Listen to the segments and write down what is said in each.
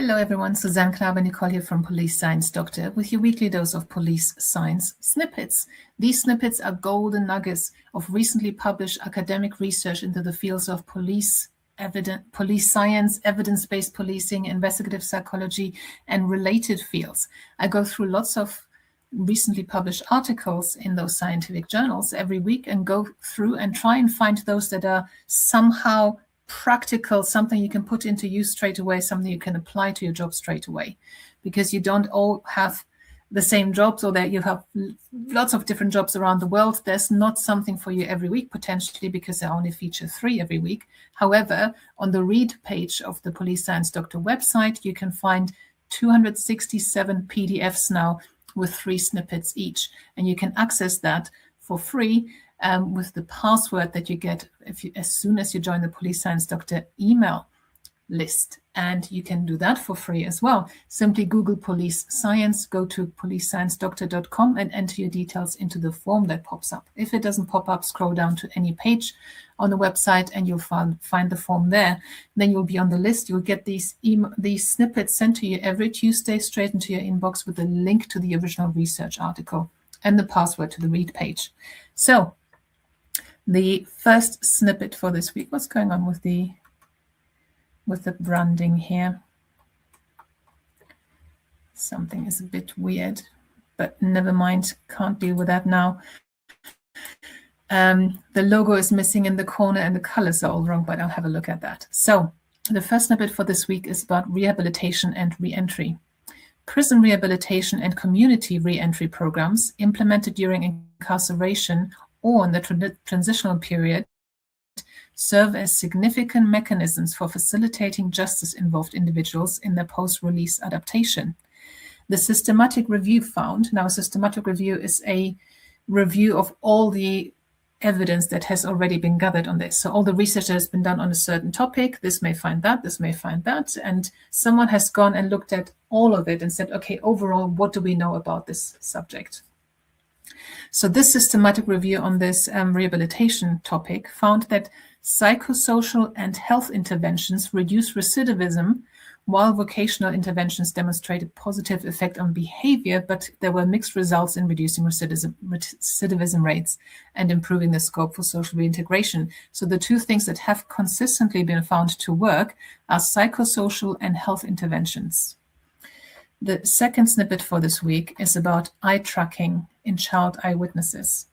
Hello everyone, Suzanne Knabe-Nicole here from Police Science Doctor with your weekly dose of police science snippets. These snippets are golden nuggets of recently published academic research into the fields of police science, evidence-based policing, investigative psychology, and related fields. I go through lots of recently published articles in those scientific journals every week and go through and try and find those that are somehow practical, something you can put into use straight away, something you can apply to your job straight away, because you don't all have the same jobs, or that you have lots of different jobs around the world. There's not something for you every week, potentially, because I only feature 3 every week. However, on the read page of the Police Science Doctor website, you can find 267 PDFs now with 3 snippets each, and you can access that for free with the password that you get as soon as you join the Police Science Doctor email list. And you can do that for free as well. Simply Google Police Science, go to policesciencedoctor.com and enter your details into the form that pops up. If it doesn't pop up, scroll down to any page on the website and you'll find the form there. Then you'll be on the list. You'll get these snippets sent to you every Tuesday straight into your inbox with a link to the original research article and the password to the read page. So the first snippet for this week, what's going on with the branding here? Something is a bit weird, but never mind, can't deal with that now. The logo is missing in the corner and the colors are all wrong, but I'll have a look at that. So the first snippet for this week is about rehabilitation and re-entry. Prison rehabilitation and community re-entry programs implemented during incarceration or in the transitional period serve as significant mechanisms for facilitating justice-involved individuals in their post-release adaptation. The systematic review found, now a systematic review is a review of all the evidence that has already been gathered on this. So all the research that has been done on a certain topic, this may find that, this may find that, and someone has gone and looked at all of it and said, okay, overall, what do we know about this subject? So this systematic review on this rehabilitation topic found that psychosocial and health interventions reduce recidivism, while vocational interventions demonstrated positive effect on behavior, but there were mixed results in reducing recidivism rates and improving the scope for social reintegration. So the 2 things that have consistently been found to work are psychosocial and health interventions. The second snippet for this week is about eye tracking in child eyewitnesses.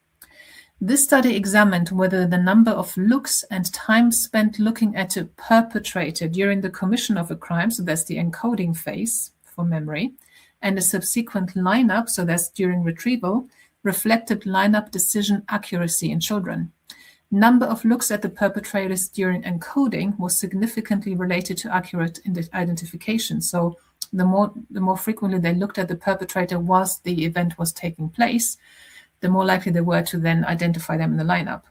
This study examined whether the number of looks and time spent looking at a perpetrator during the commission of a crime, so that's the encoding phase for memory, and a subsequent lineup, so that's during retrieval, reflected lineup decision accuracy in children. Number of looks at the perpetrators during encoding was significantly related to accurate identification. So the more frequently they looked at the perpetrator whilst the event was taking place, the more likely they were to then identify them in the lineup.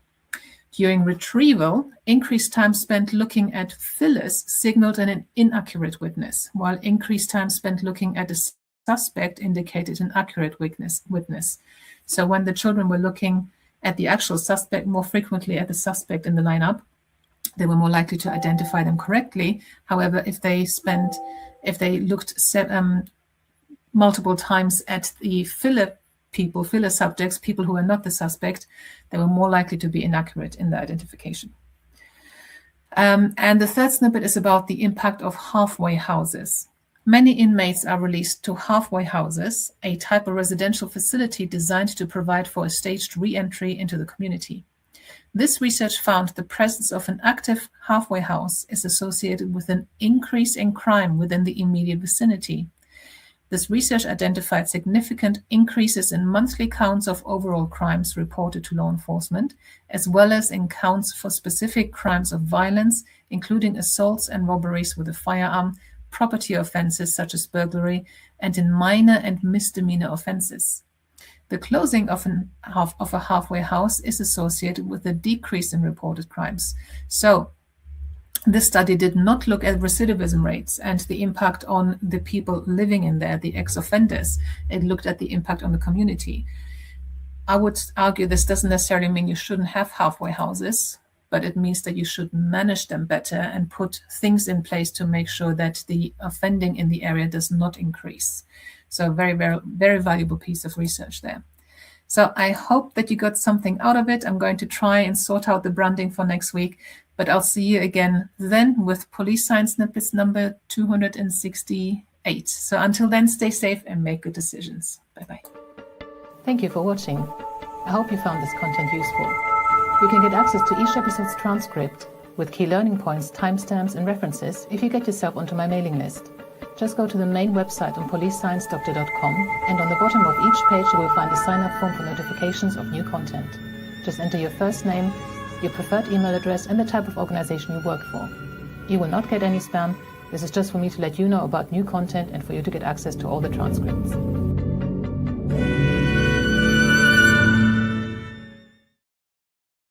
During retrieval, increased time spent looking at fillers signaled an inaccurate witness, while increased time spent looking at a suspect indicated an accurate witness. So when the children were looking at the actual suspect more frequently at the suspect in the lineup, they were more likely to identify them correctly. However, if they looked multiple times at the filler subjects, people who are not the suspect, they were more likely to be inaccurate in the identification. And the third snippet is about the impact of halfway houses. Many inmates are released to halfway houses, a type of residential facility designed to provide for a staged re-entry into the community. This research found the presence of an active halfway house is associated with an increase in crime within the immediate vicinity. This research identified significant increases in monthly counts of overall crimes reported to law enforcement, as well as in counts for specific crimes of violence, including assaults and robberies with a firearm, property offenses such as burglary, and in minor and misdemeanor offenses. The closing of a halfway house is associated with a decrease in reported crimes. So this study did not look at recidivism rates and the impact on the people living in there, the ex-offenders. It looked at the impact on the community. I would argue this doesn't necessarily mean you shouldn't have halfway houses, but it means that you should manage them better and put things in place to make sure that the offending in the area does not increase. So very, very, very valuable piece of research there. So I hope that you got something out of it. I'm going to try and sort out the branding for next week, but I'll see you again then with Police Science Snippets number 268. So until then, stay safe and make good decisions. Bye-bye. Thank you for watching. I hope you found this content useful. You can get access to each episode's transcript with key learning points, timestamps, and references if you get yourself onto my mailing list. Just go to the main website on policesciencedoctor.com, and on the bottom of each page you will find a sign-up form for notifications of new content. Just enter your first name, your preferred email address, and the type of organization you work for. You will not get any spam. This is just for me to let you know about new content and for you to get access to all the transcripts.